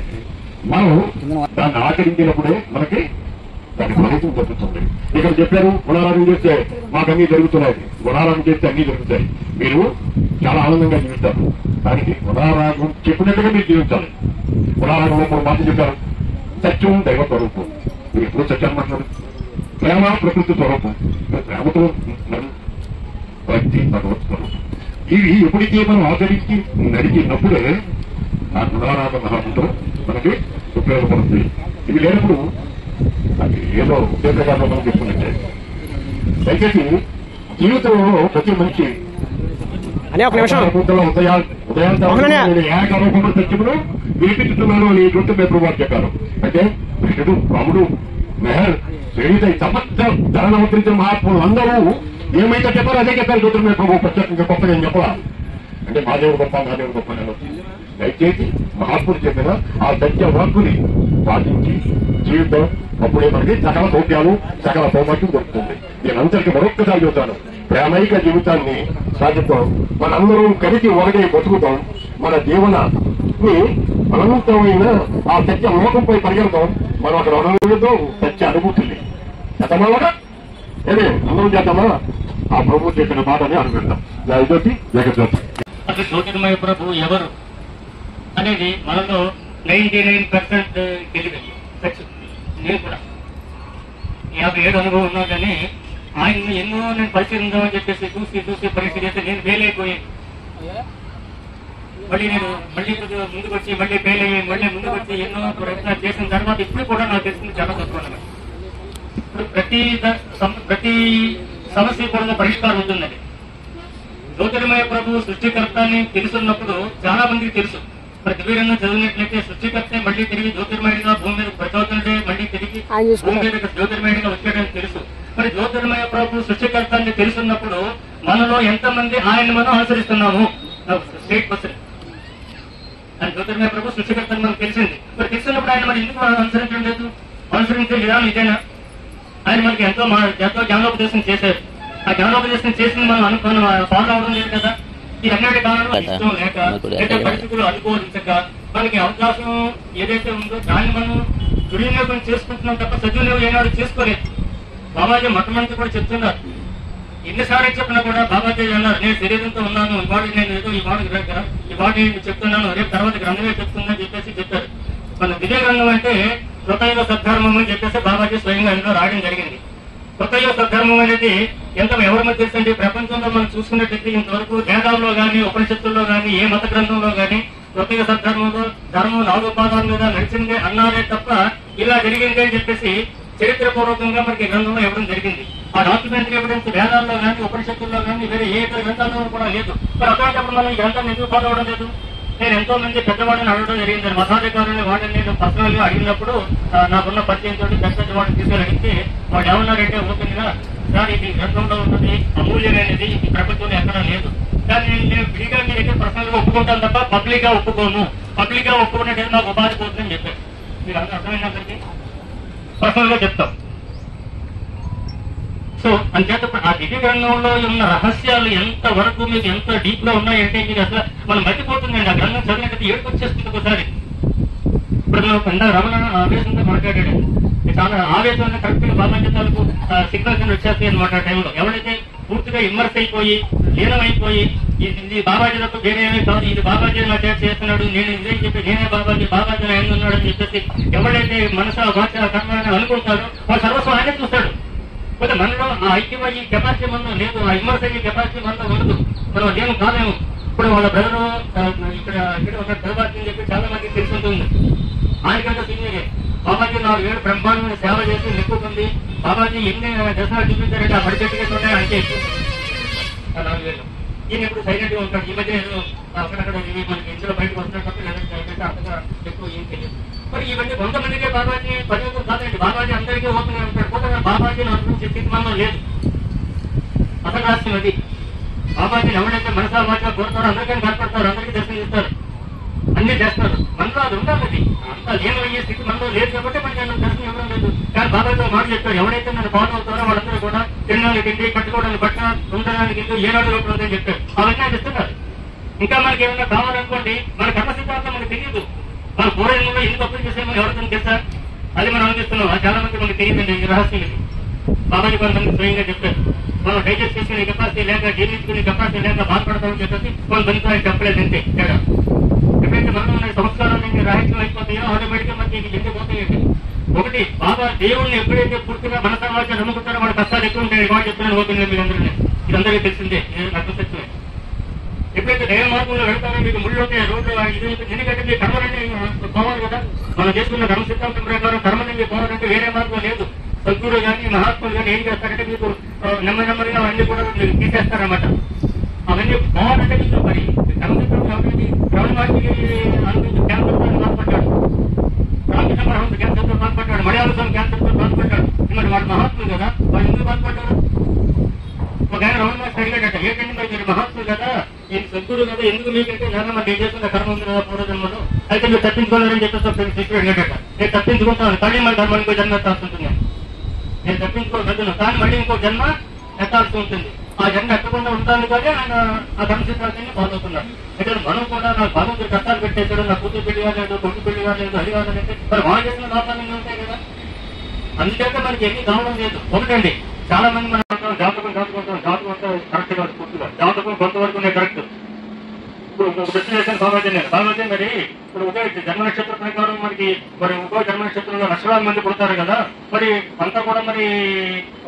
మనం దాన్ని ఆచరించినప్పుడే మనకి దాని ఫలితం జరుగుతుంది. ఇక్కడ చెప్పారు గుణారాగం చేస్తే మాకు అన్ని జరుగుతున్నాయి, గుణారాగం చేస్తే అన్ని జరుగుతాయి, మీరు చాలా ఆనందంగా జీవిస్తారు. దానికి గుణారాగం చెప్పినట్టుగా మీరు జీవించాలి. గుణారాగంలో 3 మాటలు చెప్పారు. సత్యం దైవ స్వరూపం, మీరు ఎప్పుడు సత్యాన్ని మాట్లాడు. ప్రేమ ప్రకృతి స్వరూపం, ప్రేమతో భక్తి భగవత్ స్వరూపం. ఇవి ఎప్పుడైతే మనం ఆచరించి నడిచినప్పుడే ఆ గుణారాగ మహామంత్రం మనకి ఉపయోగపడుతుంది. ఇవి లేనప్పుడు అది ఏదో ఉద్యోగాల్లో మనం చెప్పుకున్నట్టే. దయచేసి జీవితంలో ప్రతి మనిషి ఏకారూపంలో సత్యమును వినిపించుతున్నాను అని గుర్తు పేపర్ చెప్పారు. అంటే కృష్ణుడు, రాముడు, మెహర్, శ్రీత సమస్త ధరణ అవతరించిన మహాత్ములు అందరూ ఏమైతే చెప్పారో అదే చెప్పారు. జ్యోతిర్మయ ప్రభు ప్రత్యేకంగా గొప్పగా ఏం చెప్పాలా అంటే మా దేవుడు గొప్ప, మా దేవుడు గొప్ప అని. దయచేసి మహాత్ముడు చెప్పిన ఆ సత్య వాక్కుని పాటించి జీవితం అప్పుడే మనకి సకల సౌఖ్యాలు సకల సౌభాగ్యం దొరుకుతుంది. నేనందరికీ మరొక్కసారి చెబుతాను, ప్రేమైక జీవితాన్ని సాధిస్తాం. మనందరూ కలిసి ఒకటే బతుకుతాం. మన జీవనాన్ని అనంతమైన ఆ సత్య లోకంపై పరిగెడతాం. మనం అక్కడ అనుభవిద్దాం సత్య అనుభూతుల్ని. చేద్దామా? ఏదే అందరం చేద్దామా? ఆ ప్రభు చెప్పిన మాటని అనుకుంటాం. జ్యోతి జగజ్యోతి. అసలు జ్యోతిర్మయ ప్రభు ఎవరు అనేది మనలో 99% తెలియదు. నేను కూడా 57 అనుభవం ఉన్నా కానీ ఆయన ఎన్నో నేను పరిశీలిద్దామని చెప్పేసి చూసి పరీక్ష చేస్తే నేను ఫెయిల్ అయిపోయి మళ్ళీ ముందుకు వచ్చి మళ్ళీ ఫెయిల్ అయ్యి మళ్ళీ ముందుకు వచ్చి ఎన్నో ప్రయత్నాలు చేసిన తర్వాత ఇప్పుడు కూడా నాకు తెలిసింది చాలా తక్కువ. ఇప్పుడు ప్రతి సమస్య కూడా పరిష్కారం ఉంటుందండి. జ్యోతిర్మయ ప్రభు సృష్టికర్త అని తెలుసున్నప్పుడు చాలా మందికి తెలుసు. మరి దివ్యంగా చదివినట్లయితే సృష్టికర్తే మళ్ళీ తిరిగి జ్యోతిర్మయుడిగా భూమి మీద ప్రచోదనుడే మళ్ళీ తిరిగి భూమి మీద జ్యోతిర్మయుడిగా వచ్చాడని తెలుసు. మరి జ్యోతిర్మయ ప్రభు సృష్టికర్త అని తెలుసున్నప్పుడు మనలో ఎంతమంది ఆయన మనం అనుసరిస్తున్నాము? స్టేట్ పర్సన్ ఆయన జ్యోతిర్మయ ప్రభు సృష్టికర్త అని మనకు తెలిసింది. మరి తెలిసినప్పుడు ఆయన మరి ఎందుకు అనుసరించడం లేదు? అనుసరించే విధానం ఇదేనా? ఆయన మనకి ఎంతో జ్ఞానోపదేశం చేశారు. ఆ జ్ఞానోపదేశం చేసింది మనం ఫాలో అవడం లేదు కదా. ఈ అన్నిటి కాలంలో ఇష్టం లేక పరిస్థితులు అనుకోవరించక మనకి అవకాశం ఏదైతే ఉందో దాన్ని మనం దుర్వినియోగం చేసుకుంటున్నాం తప్ప సద్వినియోగం ఏనాడు చేసుకోలేదు. బాబాజీ మొట్టమొదటి కూడా చెప్తున్నారు. ఎన్నిసార్లు చెప్పినా కూడా బాబాజీ అన్నారు, నేను శరీరంతో ఉన్నాను, ఈ బాడీ నేను ఏదో ఈ బాడీ చెప్తున్నాను, రేపు తర్వాత గ్రంథమే చెప్తుందని చెప్పేసి చెప్పారు. మన విజయ గ్రంథం అంటే కృతయుగ సద్ధర్మం అని చెప్పేసి బాబాజీ స్వయంగా ఇందులో రాయడం జరిగింది. కృతయుగ సద్ధర్మం అనేది ఎంత ఎవరి మధ్య తెలుసండి? ప్రపంచంలో మనం చూసుకున్నట్లయితే ఇంతవరకు వేదాల్లో గానీ ఉపనిషత్తుల్లో గానీ ఏ మత గ్రంథంలో గానీ కృతయుగ సద్ధర్మంలో ధర్మం 4 పాదాల మీద నడిచింది అన్నారే తప్ప ఇలా జరిగింది అని చెప్పేసి చరిత్రపూర్వకంగా మనకి గ్రంథంలో ఇవ్వడం జరిగింది. ఆ డాక్యుమెంటరీ ఎవిడెన్స్ వేదాల్లో గానీ ఉపనిషత్తుల్లో గానీ వేరే ఏ ఇతర గ్రంథాల్లో కూడా లేదు. మరి అటువంటిప్పుడు మనం ఈ గ్రంథాన్ని ఎందుకు ఫాలో అవ్వడం లేదు? నేను ఎంతో మంది పెద్దవాడిని అడగడం జరిగింది. మతాధికారులని వాడిని నేను పర్సనల్ గా అడిగినప్పుడు నాకున్న పరిచయంతో పెద్ద వాడిని తీసుకొని అడిగితే వాడు ఏమన్నారంటే ఓపెన్ గా, సార్ ఇది గ్రంథంలో ఉన్నది అమూల్యమైనది, ఈ ప్రపంచంలో ఎక్కడా లేదు. కానీ నేను విడిగా మీ దగ్గర పర్సనల్ గా ఒప్పుకుంటాను తప్ప పబ్లిక్ గా ఒప్పుకోను. పబ్లిక్ గా ఒప్పుకున్నట్టు నాకు ఉపాధి పోతుందని చెప్పారు. మీరు అర్థమైనప్పటికీ పర్సనల్ గా చెప్తాం. సో అంచేత ఆ దివ్య గ్రంథంలో ఉన్న రహస్యాలు ఎంత వరకు మీకు ఎంత డీప్ గా ఉన్నాయంటే మీకు అసలు మనం మర్చిపోతుందండి. ఆ గ్రంథం చదివినట్టు ఏడుపు వచ్చేస్తుంది ఒకసారి. ఇప్పుడు ఇందాక రమణ ఆవేశంతో మాట్లాడాడు. చాలా ఆవేశంగా కరెక్ట్ గా బాబాజీ సిగ్నల్స్ వచ్చేస్తాయి అనమాట. ఆ టైంలో ఎవరైతే పూర్తిగా ఇమ్మర్స్ అయిపోయి లీనమైపోయి ఇది బాబాజీ తప్ప వేరేమీ కాదు, ఇది బాబాజీ నా చేస్తున్నాడు, నేను ఇదే చెప్పి నేనే బాబాజీ ఆయన ఉన్నాడు అని చెప్పేసి ఎవరైతే మనస భాష కర్మ అని అనుకుంటారో వాడు సర్వస్వం ఆయనే చూస్తాడు. పోతే మనలో ఆ ఐక్యమయ్యి కెపాసిటీ మనలో లేదు, ఆ ఇమ్మర్స్ అయ్యే కెపాసిటీ మనలో ఉండదు, మనం అదేమో కాదేమో. ఇప్పుడు వాళ్ళ బ్రదరు ఇక్కడ ఒక ప్రభాతి అని చెప్పి చాలా మందికి తెలుసుంటుంది. ఆయనకంటే సీనియరే బాబాజీ 4 ఏళ్ళు బ్రహ్మాండమైన సేవ చేసి నెక్కుతుంది. బాబాజీ ఎన్ని దశలు చూపించారంటే ఆ బడ్జెట్ ఉన్నాయి అంటే ఎక్కువ 4 ఏళ్ళు. ఈయన ఎప్పుడు సైలెంట్ గా ఉంటాడు. ఈ మధ్య ఏదో అక్కడక్కడ మనకి ఇంట్లో బయటకు వస్తున్నట్టు లేదంటే అంతగా ఎక్కువ ఏం తెలియదు. మరి ఇవన్నీ కొంతమందికే బాబాజీ పరిమితం కాదండి, బాబాజీ అందరికీ ఓపెన్ గా ఉంటాడు. పోతే బాబాజీని అనుభవించే స్థితి మనలో లేదు. అసలు రాష్ట్రం అది. బాబాజీని ఎవరైతే మనసా వాచా కోరుతారో అందరికీ కనపడతారు, అందరికీ దర్శనం ఇస్తారు, అన్ని చేస్తారు. మనలో అది ఉండాలి. అంతా లేనయ్యే స్థితి మనలో లేదు కాబట్టి మనకి ఆయన దర్శనం ఇవ్వడం లేదు. కానీ బాబాజీ మాట చెప్పారు, ఎవరైతే నన్ను ఫాలో అవుతారో వాళ్ళందరూ కూడా తినడానికి ఇంటి, కట్టుకోవడానికి బట్ట, ఉండడానికి ఇంటి, ఏనాడు లోపల ఉందని చెప్పారు. అవన్నీ ఆయన ఇస్తున్నారు. ఇంకా మనకి ఏమైనా కావాలనుకోండి, మన కర్మ సిద్ధాంతం మనకు తెలియదు. మన పూర్వజన్మలో ఎన్ని తప్పులు చేసేమో ఎవరికైనా తెలుసా? అది మనం అందిస్తున్నాం. అది చాలా మంది మనకు తెలియదండి. ఈ రహస్యం ఇది బాబాజీ కొంతమంది స్వయంగా చెప్పారు. మనం డైజెస్ట్ చేసుకునే కెపాసిటీ లేక, జీర్ణించుకునే కెపాసిటీ లేక బాధపడతామని చెప్పేసి కొంతమంది ఆయన చెప్పలేదు. అంతే తేడా. ఎప్పుడైతే మనలో ఉన్న సంస్కారాలు రహస్యం అయిపోతాయో ఆటోమేటిక్ గా మనకి ఎండిపోతాయండి. ఒకటి, బాబా దేవుడిని ఎప్పుడైతే పూర్తిగా మన తర్వాత నమ్ముకుంటారో వాడి కష్టాలు ఎక్కువ ఉంటాయి. వాడు చెప్తున్నాను ఓపెన్ మీ అందరినీ, ఇదందరికీ తెలిసిందే, నష్టసత్యమే. ఎప్పుడైతే దైవ మార్గంలో వెళ్తారో మీకు ముళ్ళు ఉంటాయి, రోడ్లు ఇది ఎందుకంటే మీ కర్మలన్నీ పోవాలి కదా. మనం చేసుకున్న కర్మ సిద్ధాంతం ప్రకారం కర్మలన్నీ పోవాలంటే వేరే మార్గం లేదు. సద్గురు కానీ మహాత్ములు కానీ ఏం చేస్తారంటే మీకు నెమ్మదిగా అవన్నీ కూడా తీసేస్తారన్నమాట. అవన్నీ పోవాలంటే మీకు మరి కర్మ సిద్ధాంతం ఎవరికి రమణమాటికి అనుకుంటూ క్యాన్సర్తో బాధపడ్డాడు, రామకృష్ణ పరమహంస క్యాన్సర్తో బాధపడ్డాడు, మలయాళం క్యాన్సర్తో బాధపడ్డాడు. మరి వాడు మహాత్ములు కదా, వాడు ఎందుకు బాధపడ్డారు? ఒక ఆయన రమణ మాస్టర్ అడిగాడట, ఏంటంటే మరి మీరు మహాత్ములు కదా, నేను సద్గురు కదా, ఎందుకు మీకంటే చాలా మంది ఏం చేస్తున్న కర్మ ఉంది కదా పూర్వజన్మలో, అయితే మీరు తప్పించుకోలేరని చెప్పేసి శిష్యుడు అడిగాడట. నేను తప్పించుకుంటాను కానీ మరి ధర్మం ఇంకో జన్మ ఎత్తాల్సి ఉంటుంది. నేను తప్పించుకోగలను కానీ మళ్ళీ ఇంకో జన్మ ఎత్తాల్సి ఉంటుంది. ఆ జన్మ ఎత్తకుండా ఉంటాను కానీ ఆయన ఆ ధర్మ సిద్ధాంతాన్ని ఫాలో అవుతున్నారు. అయితే మనం కూడా నాకు భగవంతుడు కష్టాలు పెట్టేశాడు, నా కూతురు పెళ్లిగా లేదు, కొడుకు పెళ్లిగా లేదు, అది కాదంటే మరి వాళ్ళు చేసిన లోపాలన్నీ ఉంటాయి కదా. అందుచేత మనకి ఎన్ని కావడం లేదు. ఒకటండి, చాలా మంది మనం జాతకం అంతా కరెక్ట్ కాదు, పూర్తిగా జాతకం కొంతవరకు కరెక్ట్. ఇప్పుడు ప్రశ్న చేశాను బాబాజీ మరి ఇప్పుడు ఒకే జన్మ నక్షత్ర ప్రకారం మనకి మరి ఒక్కో జన్మ నక్షత్రంలో లక్షలాది మంది పుడతారు కదా, మరి అంతా కూడా మరి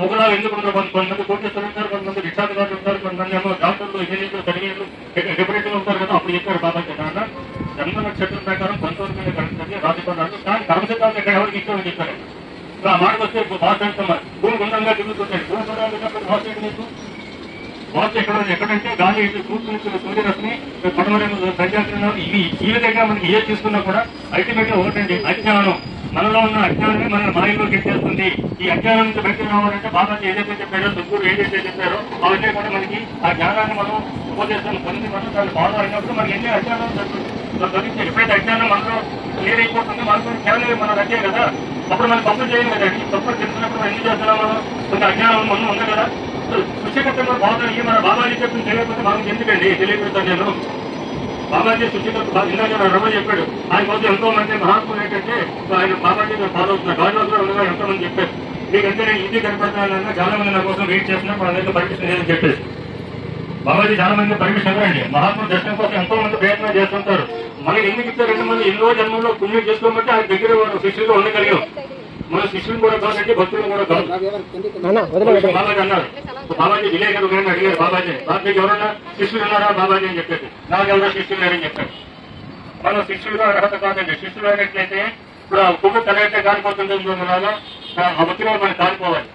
ఒకలా ఎందుకు ఉంటారు? కొంతమంది కోటేశ్వరులు ఉంటారు, కొంతమంది రిక్షాధికారులు ఉంటారు, కొంతమంది ఏమో డాక్టర్లు, ఇంజనీర్లు, కడిగేర్లు, డిప్యూటీలు ఉంటారు కదా. అప్పుడు చెప్పారు బాబాజీ నాన్న జన్మ నక్షత్రం ప్రకారం కొంతవరకు కరెక్ట్ అని రాజుకున్నాడు, కానీ కర్మసిద్ధాంతం ఇక్కడ ఎవరికి ఇష్టమని చెప్పారు. ఆ మాటకు వస్తే భాష అంటున్నారు, భూమి గుండంగా తిరుగుతుంటాయి. భూమి గుండాలు భాష ఏంటి మీకు? భాష ఎక్కడంటే గాలి కూర్చుని సూర్యరశ్మి పడమరేమో ప్రజాకరణాలు ఇవి ఈ విధంగా మనకి ఏ తీసుకున్నా కూడా అల్టిమేట్ గా ఒకటండి, అజ్ఞానం. మనలో ఉన్న అజ్ఞానమే మన మాయలోకి ఎత్తేస్తుంది. ఈ అజ్ఞానం నుంచి బయటకు రావాలంటే బాబాజీ ఏదైతే చెప్పారో, సద్గురు ఏదైతే చెప్పారో అవన్నీ కూడా మనకి ఆ జ్ఞానాన్ని మనం ఉపదేశాన్ని పొంది మనం దాన్ని ఫాలో అయినప్పుడు మనకి ఎన్ని అజ్ఞానం దొరికింది. ఎప్పుడైతే అజ్ఞానం మనలో క్లియర్ అయిపోతుంది, మనకు జ్ఞానం మన రద్దే కదా. అప్పుడు మనం తప్పులు చేయం కదండి. తప్పులు చెప్తున్నప్పుడు ఎన్ని చేస్తున్నాం మనం? కొంత అజ్ఞానం మనం ఉంది కదా. శుచికర్తలో బాధ మన బాబాజీ చెప్పిన తెలియకపోతే మనకు ఎందుకండి తెలియకపోతాను నేను. బాబాజీ శుచికర్త ఇందాక రమణ చెప్పాడు, ఆయన కోసం ఎంతో మంది మహాత్ములు ఏంటంటే ఆయన బాబాజీ ఫాలో అవుతున్నారు. గాజువాసులో ఉండగా ఎంతో మంది చెప్పారు, మీకంటే నేను ఈజీ కనపడతానన్నా చాలా మంది నా కోసం వెయిట్ చేస్తున్నా, వాళ్ళందరికీ పర్మిషన్ లేదని చెప్పేసి. బాబాజీ చాలా మంది పర్మిషన్ ఇవ్వరండి. మహాత్ముల దర్శనం కోసం ఎంతో మంది ప్రయత్నం చేస్తుంటారు. మనకి ఎందుకు ఇచ్చారు? 2 మంది ఎన్నో జన్మలో పుణ్యం చేసుకోమంటే ఆయన దగ్గర శిష్యులుగా ఉండగలిగాం. మన శిష్యులు కూడా కాదండి, భక్తులు కూడా కాదు. బాబాజీ అన్నారు, బాబాజీ విలేకరు నేను అడిగారు బాబాజీకి ఎవరన్నా శిష్యులు ఉన్నారా బాబాజీ అని చెప్పేసి. నాకెవరో శిష్యులు లేరని చెప్పారు. మనం శిష్యులుగా అర్హత కాదండి. శిష్యులు అయినట్లయితే ఇప్పుడు ఆ కుక్క తలైతే కాలిపోతుందో ఆ ఒత్తిడి మనకి కాలిపోవాలి.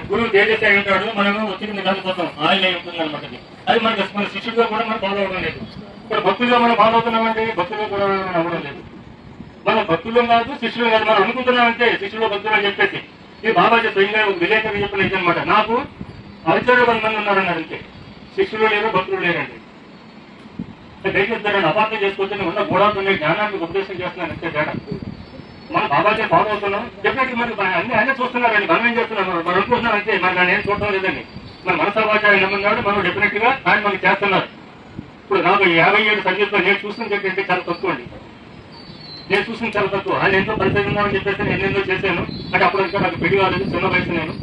గురువు తేజస్సు అయి ఉంటాడు, మనము ఒత్తిడిని కాలిపోతాం, ఆయిల్ అయి ఉంటుంది అనమాట. అది మనకి మన శిష్యులుగా కూడా మనం ఫాలో అవ్వడం లేదు. ఇప్పుడు భక్తులుగా మనం ఫాలో అవుతున్నామంటే భక్తులుగా కూడా అవ్వడం లేదు. మనం భక్తులు కాదు, శిష్యులు కాదు, మనం అనుకుంటున్నామంటే శిష్యులు భక్తులు అని చెప్పేసి. ఇది బాబాజీ స్వయంగా విలేకరు చెప్పిన అనమాట. నాకు ఆచార్య 10 మంది ఉన్నారన్నారు, అంతే. శిష్యులు లేరు, భక్తులు లేరండి. దయచేస్తారని అపార్థం చేసుకుంటే నేను ఉన్న గోడాతో జ్ఞానాన్ని ఉపదేశం చేస్తున్నాను అంతే తేడా. మనం బాబాజీ ఫాలో అవుతున్నాం చెప్పినట్టు మరి అన్ని ఆయన చూస్తున్నారండి, మనం ఏం చేస్తున్నాం? మనం అనుకుంటున్నాం అంతే, మరి నేను ఏం చూడటం లేదండి. మన మనసావాచార్య నమ్మన్నాడు, మనం డెఫినెట్ గా ఆయన మనకి చేస్తున్నారు. ఇప్పుడు నాకు 50 ఏళ్ళు సంగీతంలో నేను చూసిన ఏంటంటే చాలా తక్కువ అండి. నేను చూసిన చాలా తక్కువ. ఆయన ఎంతో పరిచయం ఉన్నామని చెప్పేసి నేను ఎన్నెన్నో చేశాను. అంటే అప్పుడు ఇంకా నాకు పెళ్లి కాలేదు, చిన్న వయసు. నేను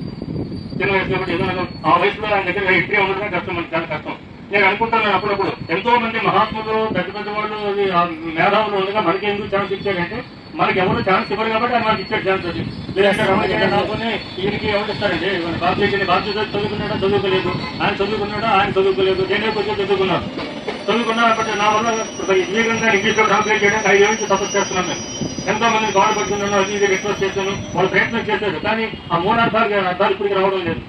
చిన్న వయసులో ఏదో ఆ వయసులో ఆయన దగ్గర ఎంట్రీ ఉండడం కష్టం, మనకి చాలా కష్టం. నేను అనుకుంటున్నాను అప్పుడప్పుడు ఎంతో మంది మహాత్ములు పెద్ద పెద్ద వాళ్ళు మేధావులు ఉండగా మనకి ఎందుకు ఛాన్స్ ఇచ్చారంటే మనకి ఎవరు ఛాన్స్ ఇవ్వరు కాబట్టి ఆయన మనకి ఇచ్చాడు ఛాన్స్ అది. లేదంటే రమణ రాబోనే ఈయనకి ఎవరు ఇస్తారండి? బాధ్యత చదువుకున్నాడా చదువుకోలేదు, ఆయన చదువుకున్నాడా ఆయన చదువుకోలేదు, నేనే కొంచెం చదువుకున్నాను కాబట్టి నా వల్ల వివేకంగా ఇంగ్లీష్ లో ట్రాన్స్లేట్ చేయడానికి 5 ఏళ్ళ నుంచి తపస్సు చేస్తున్నాను. నేను ఎంతో మందిని గౌరవ పడుతున్నాను, అది ఇది రిక్వెస్ట్ చేశాను, వాళ్ళు ప్రయత్నం చేశారు. కానీ ఆ అర్థాలు ఇప్పటికి రావడం లేదు.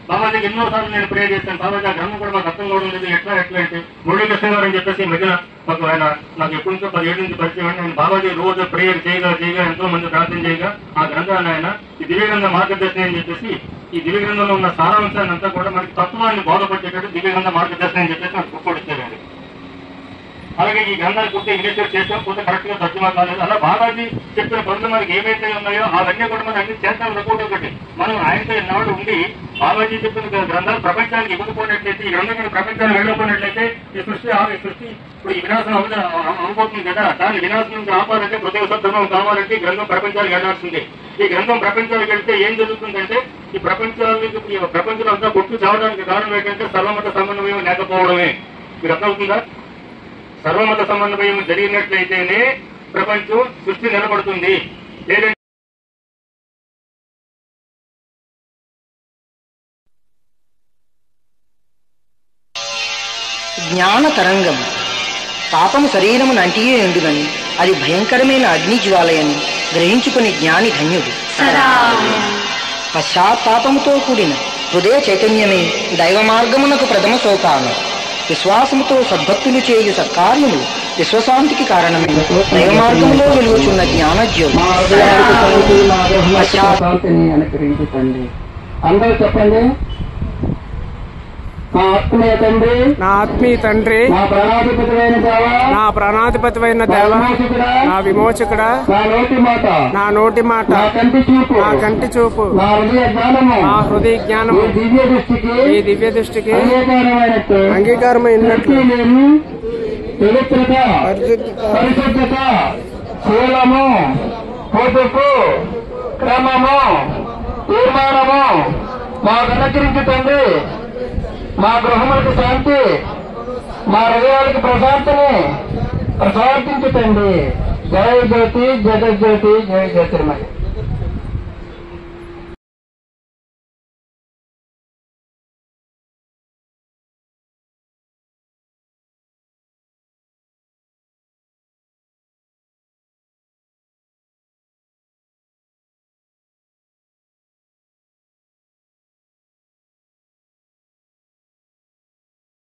బాబాజీకి ఎన్నోసార్లు నేను ప్రేయర్ చేశాను. బాబాజీ ఆ గ్రంథం కూడా మాకు అర్థం కావడం లేదు. ఎట్లా అంటే మురళీకృష్ణ గారు అని చెప్పేసి మధ్యన మాకు ఆయన నాకు ఎప్పటి నుంచో 10 ఏళ్ళ నుంచి పరిచయం అండి. నేను బాబాజీ రోజు ప్రేయర్ చేయగా ఎంతో మంది ప్రార్థన చేయగా ఆ గ్రంథాన్ని ఆయన ఈ దివ్యగ్రంథ మార్గదర్శనం అని చెప్పేసి ఈ దివ్యగ్రంథంలో ఉన్న సారాంశాన్ని అంతా కూడా మనకి తత్వాన్ని బోధపరిచేటట్టు దివ్యగ్రంథ మార్గదర్శనం అని చెప్పేసి నాకు బుక్ ఇచ్చారండి. అలాగే ఈ గ్రంథాలు పూర్తి ఇంగ్లీష్ చేసాం, పూర్తి కరెక్ట్ గా తర్జుమా కాలేదు. అలా బాబాజీ చెప్పిన పనులు మనకి ఏమైతే ఉన్నాయో అవన్నీ కూడా మనం అన్ని చేస్తాం. అనుకోవడం ఒకటి మనం ఆయనతో ఎన్నవాడు ఉండి బాబాజీ చెప్పిన గ్రంథాలు ప్రపంచానికి ఇవ్వకపోయినట్లయితే, ఈ గ్రంథం ప్రపంచానికి వెళ్ళకపోయినట్లయితే ఈ సృష్టి ఇప్పుడు ఈ వినాశం అవ్వబోతుంది కదా. దాని వినాశం నుంచి ఆపాలంటే హృదయ సద్ధర్మం కావాలంటే ఈ గ్రంథం ప్రపంచానికి వెళ్లాల్సిందే. ఈ గ్రంథం ప్రపంచానికి వెళ్తే ఏం జరుగుతుందంటే ఈ ప్రపంచంలో అంతా కొట్టు చావడానికి కారణం ఏంటంటే సర్వమత సమన్వయం లేకపోవడమే. మీరు అర్థమవుతుందా? సర్వమత సమన్వయం జరిగినట్లయితేనే ప్రపంచం సృష్టి నిలబడుతుంది. లేదంటే జ్ఞాన తరంగం పాపము శరీరమును అంటియే ఉండునని అది భయంకరమైన అగ్ని జ్వాలయని గ్రహించుకుని జ్ఞాని ధన్యుడు. పశ్చాత్తాపముతో కూడిన హృదయ చైతన్యమే దైవ మార్గమునకు ప్రథమ సోపానం. విశ్వాసముతో సద్భక్తులు చేయు సత్కార్యములు విశ్వశాంతికి కారణమే. దైవ మార్గంలో వెలుగుచున్న జ్ఞానజ్యోతి. అనుగ్రహించండి. అందరూ చెప్పండి. నా ఆత్మీయ తండ్రి, నా ప్రాణాధిపతివైన దేవ, నా విమోచకుడా, నా నోటి మాట, నా కంటి చూపు, నా హృదయ జ్ఞానము ఈ దివ్య దృష్టికి అంగీకారమైనట్లు పరిశుద్ధత, శీలము, పొదుపు, క్రమము, తీర్మానము మాకు అనుగ్రహించండి. మా గృహములకు శాంతి, మా హృదయాలకు ప్రశాంతిని ప్రసాదించండి. జయ జ్యోతి, జగజ్యోతి, జయ జ్యోతిర్మయ.